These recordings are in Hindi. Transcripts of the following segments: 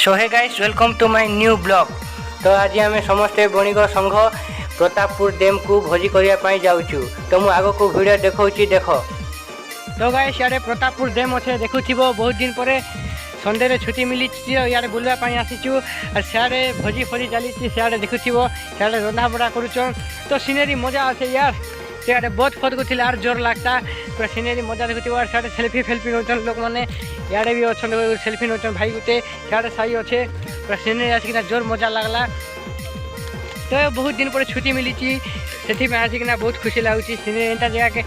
So hey guys welcome to my new blog. तो आज आम समस्ते बणिक संघ प्रतापपुर डैम को भोजी करने जाऊँ। तो मुझे आग को वीडियो देखा देख। तो गाइस यार प्रतापपुर डैम अच्छे देखु बहुत दिन पर संडे छुट्टी मिली यार बुलवाई आसीचु और सियाड़े भोजी फजी चली सियाड़े देखु सियाड़े रंधा बड़ा करुचन। तो सीनेरी मजा आसे यार सियाड़े बहुत फट को आर जोर लगता पूरा सीनेरी मजा देखु और सियाड़े सेल्फी फेल्फी नौन लोक मैंने इे भी अच्छा सेल्फी नौन भाई गोटे सियाड़े साई अच्छे पूरा सीनेरी आसिकना जोर मजा लगला। तो बहुत दिन पर छुट्टी मिली से आसिकना बहुत खुशी लगुच सीनेरी एंटा जगह के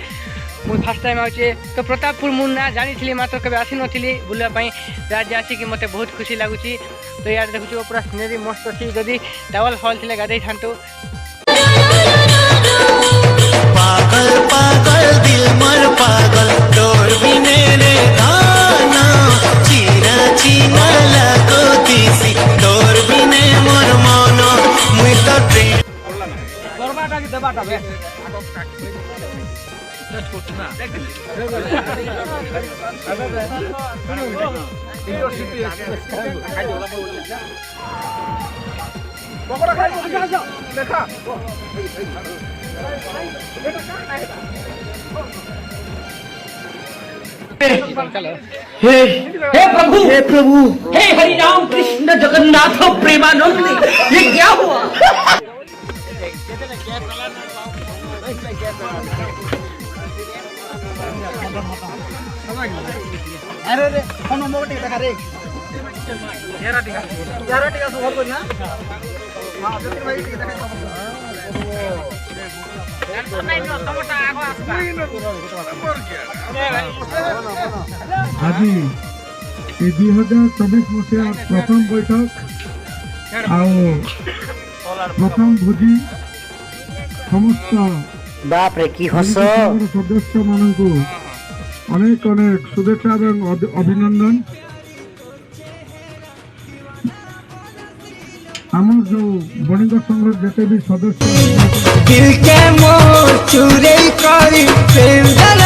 मुझे फास्ट टाइम आचे। तो प्रतापपुर मुझे ना जानी मात्र कभी आसी नी बुलवाई आज आसिक मत बहुत खुशी लगुच। तो यार देखु पूरा सीनेरी मस्त अच्छी जदि टावल फल थे गाधे था। पागल पागल दिल मर पागल तोर भी मेरे गाना चीना चीना लगो दिसी तोर भी ने मोर मनो मुई तो ट्रेन करबाटा की देबाटा बे देखा हे प्रभु हे हरि राम कृष्ण जगन्नाथ प्रेमानंद ये क्या हुआ। अरे रे फोन नंबर टिक देखा रे यारा टिका सब कर ना हां जति भाई टिक देखा आज 2024 मसीहा प्रथम बैठक प्रथम भोजी समस्त बाप रे की हस सदस्य मानक अनेक अनेक शुभेच्छा और अभिनंदन। आमर जो बणिक संघ जिते भी सदस्य दिल के मोर चुरे करी प्रेम जल